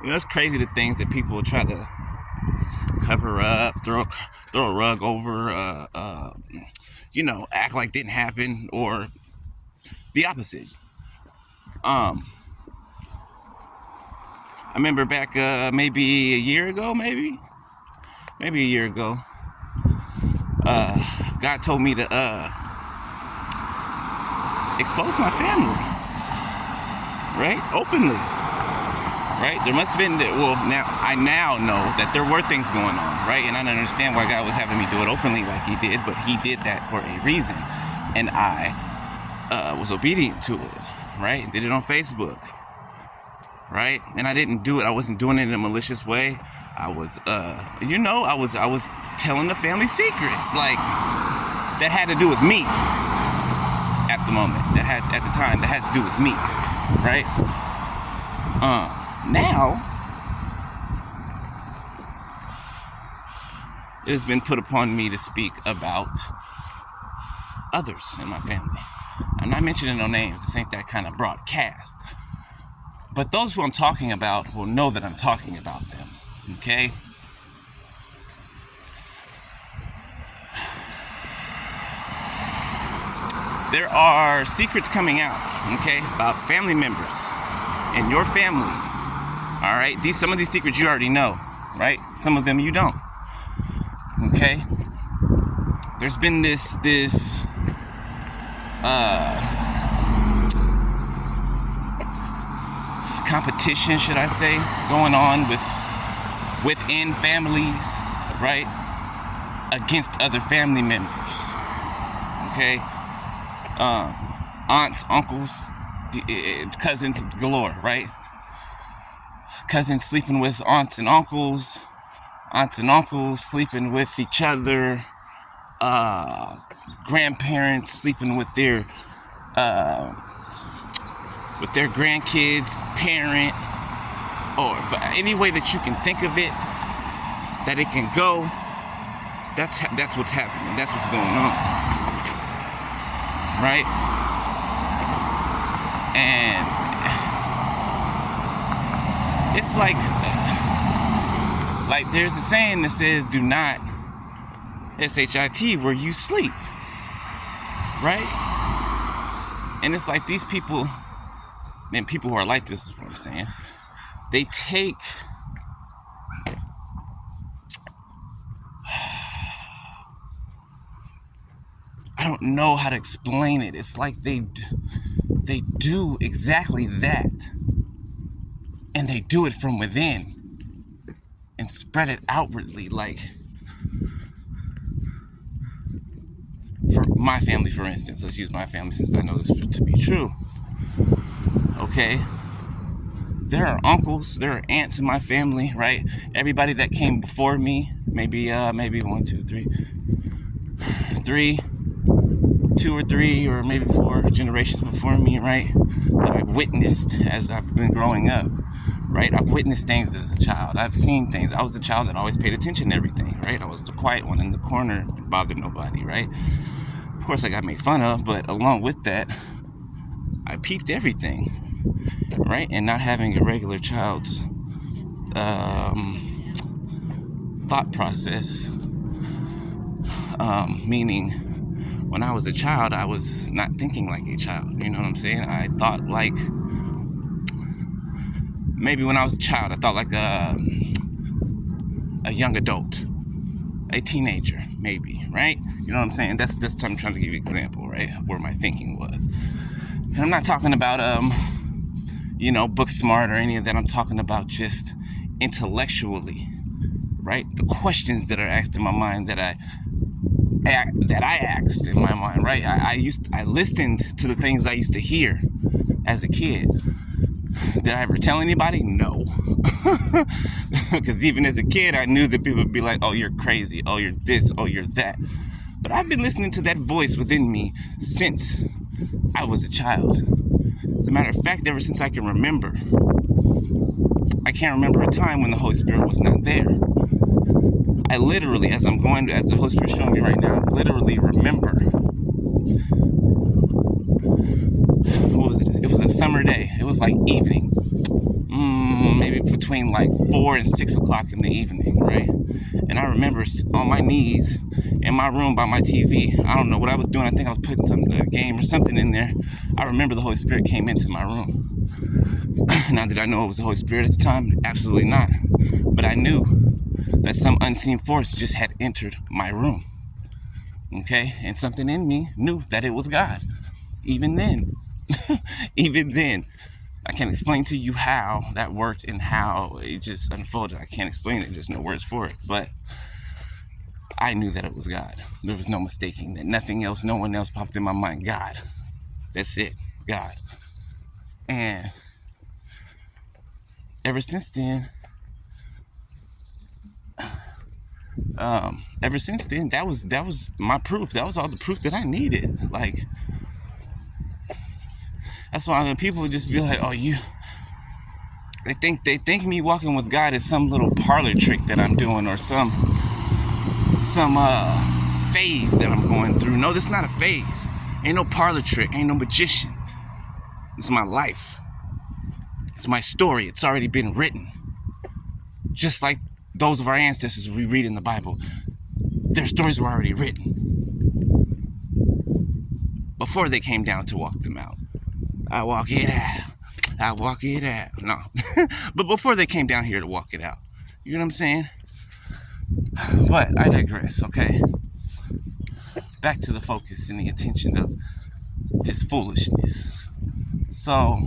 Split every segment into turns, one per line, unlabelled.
It's crazy the things that people will try to cover up, throw a rug over, act like didn't happen, or the opposite. I remember back maybe a year ago, maybe a year ago, God told me to expose my family, right? Openly, right? There must have been, I now know that there were things going on, right? And I don't understand why God was having me do it openly like he did, but he did that for a reason. And I was obedient to it, right? Did it on Facebook, right? And I didn't do it. I wasn't doing it in a malicious way. I was, I was telling the family secrets, like, that had to do with me at the moment. At the time, that had to do with me, right? Now, it has been put upon me to speak about others in my family. I'm not mentioning no names. This ain't that kind of broadcast. But those who I'm talking about will know that I'm talking about them, okay? There are secrets coming out, okay, about family members and your family, all right? Some of these secrets you already know, right? Some of them you don't, okay? There's been this competition, should I say, going on within families, right, against other family members, okay? Aunts, uncles, cousins galore, right? Cousins sleeping with aunts and uncles sleeping with each other, grandparents sleeping with their grandkids, parent, or any way that you can think of it, that it can go. That's what's happening. That's what's going on, right? And it's like there's a saying that says, "Do not SHIT where you sleep," right? And it's like these people, and people who are like this is what I'm saying, they take I don't know how to explain it. It's like they do exactly that, and they do it from within and spread it outwardly. Like, for my family, for instance, let's use my family since I know this to be true. Okay, there are uncles, there are aunts in my family, right? Everybody that came before me, maybe 2 or 3 or maybe 4 generations before me, right? That I've witnessed as I've been growing up, right? I've witnessed things as a child. I've seen things. I was a child that always paid attention to everything, right? I was the quiet one in the corner, didn't bother nobody, right? Of course, I got made fun of, but along with that, I peeped everything, right? And not having a regular child's thought process, meaning when I was a child, I was not thinking like a child. You know what I'm saying? I thought like, maybe when I was a child, I thought like a young adult, a teenager, maybe, right? You know what I'm saying? That's I'm trying to give you an example, right, of where my thinking was. And I'm not talking about, book smart or any of that. I'm talking about just intellectually, right? The questions that are asked in my mind that I asked in my mind, right? I listened to the things I used to hear as a kid. Did I ever tell anybody? No. Because even as a kid, I knew that people would be like, "Oh, you're crazy. Oh, you're this. Oh, you're that." But I've been listening to that voice within me since I was a child. As a matter of fact, ever since I can remember. I can't remember a time when the Holy Spirit was not there. I literally, as the Holy Spirit is showing me right now, literally remember. What was it? It was a summer day. It was like evening. Maybe between between like 4 and 6 o'clock in the evening, right? And I remember on my knees in my room by my TV. I don't know what I was doing. I think I was putting a game or something in there. I remember the Holy Spirit came into my room. Now, did I know it was the Holy Spirit at the time? Absolutely not. But I knew that some unseen force just had entered my room. Okay? And something in me knew that it was God. Even then. Even then. I can't explain to you how that worked and how it just unfolded. I can't explain it. There's no words for it. But I knew that it was God. There was no mistaking that. Nothing else, no one else popped in my mind. God. That's it. God. And ever since then, that was my proof. That was all the proof that I needed. Like, that's why when people would just be like, "Oh, they think me walking with God is some little parlor trick that I'm doing or some phase that I'm going through." No, this is not a phase. Ain't no parlor trick. Ain't no magician. It's my life. It's my story. It's already been written. Just like those of our ancestors we read in the Bible. Their stories were already written before they came down to walk them out. I walk it out. No. But before they came down here to walk it out. You know what I'm saying? But I digress, okay? Back to the focus and the attention of this foolishness. So,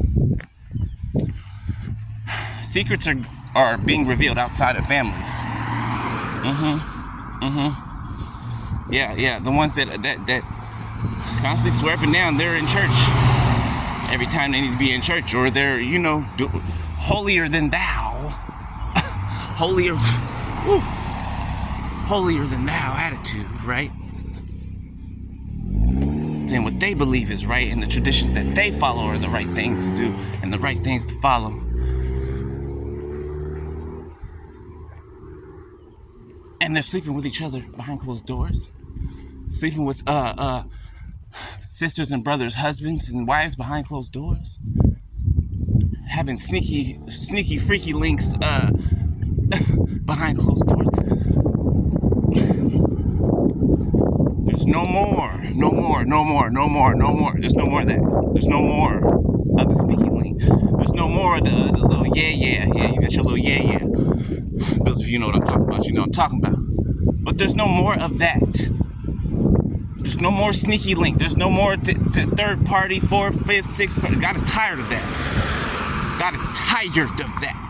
secrets are being revealed outside of families. Yeah. The ones that constantly swear up and down they're in church every time they need to be in church, or they're, holier than thou. holier than thou attitude, right? Then what they believe is right, and the traditions that they follow are the right thing to do and the right things to follow. And they're sleeping with each other behind closed doors. Sleeping with sisters and brothers, husbands and wives behind closed doors. Having sneaky, freaky links behind closed doors. There's no more. There's no more of that. There's no more of the sneaky link. There's no more of the little yeah. You got your little yeah. Those of you know what I'm talking about. You know what I'm talking about. But there's no more of that. There's no more sneaky link. There's no more third party, fourth, fifth, sixth party. God is tired of that. God is tired of that.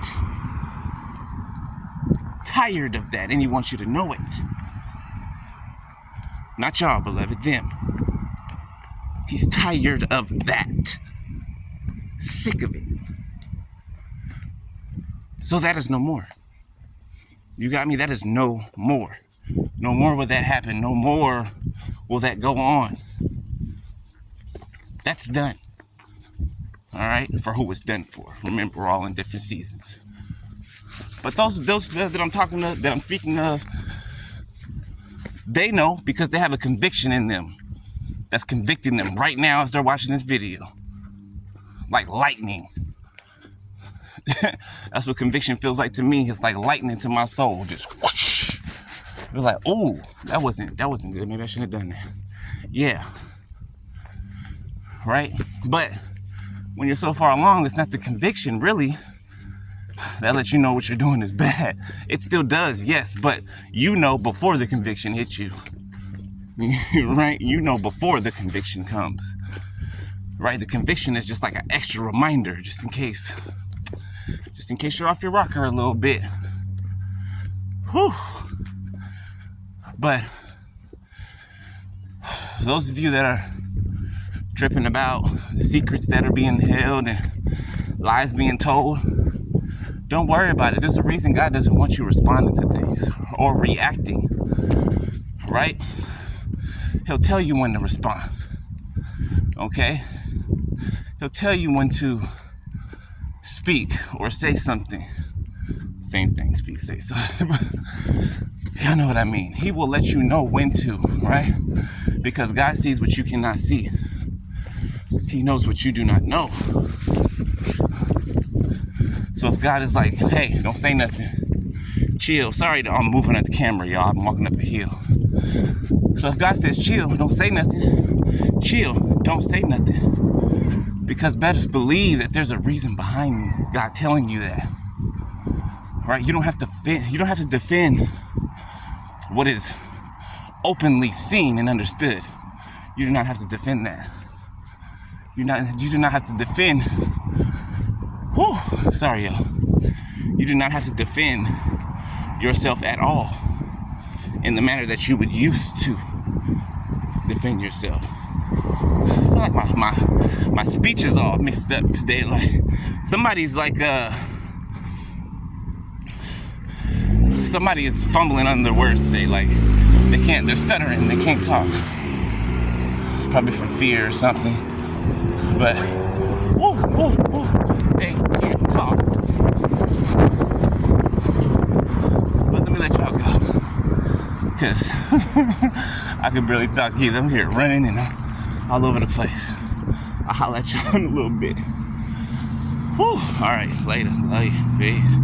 Tired of that. And He wants you to know it. Not y'all, beloved, them. He's tired of that. Sick of it. So that is no more. You got me? That is no more. No more will that happen. No more will that go on. That's done. All right? For who it's done for. Remember, we're all in different seasons. But those that I'm talking to, that I'm speaking of, they know because they have a conviction in them that's convicting them right now as they're watching this video. Like lightning. That's what conviction feels like to me. It's like lightning to my soul. Just whoosh. You're like, oh, that wasn't good. Maybe I shouldn't have done that. Yeah. Right? But when you're so far along, it's not the conviction, really, that lets you know what you're doing is bad. It still does, yes, but you know before the conviction hits you. Right? You know before the conviction comes. Right? The conviction is just like an extra reminder, just in case you're off your rocker a little bit. Whew. But those of you that are tripping about the secrets that are being held and lies being told, don't worry about it. There's a reason God doesn't want you responding to things or reacting, right? He'll tell you when to respond, okay? He'll tell you when to speak or say something. Same thing, speak, say something. Y'all know what I mean. He will let you know when to, right? Because God sees what you cannot see. He knows what you do not know. So if God is like, hey, don't say nothing, chill. Sorry that I'm moving at the camera, y'all. I'm walking up a hill. So if God says chill, don't say nothing, chill, don't say nothing. Because better believe that there's a reason behind God telling you that. Right? You don't have to defend what is openly seen and understood. You do not have to defend that. You do not have to defend. Sorry, y'all. You do not have to defend yourself at all in the manner that you would used to defend yourself. I feel like my speech is all mixed up today. Like somebody's like somebody is fumbling on their words today. Like they're stuttering, they can't talk. It's probably from fear or something. But they can't talk. But let me let y'all go, because I can barely talk either. I'm here running and I'm all over the place. I'll holler at y'all in a little bit. All right, later. Love you. Peace.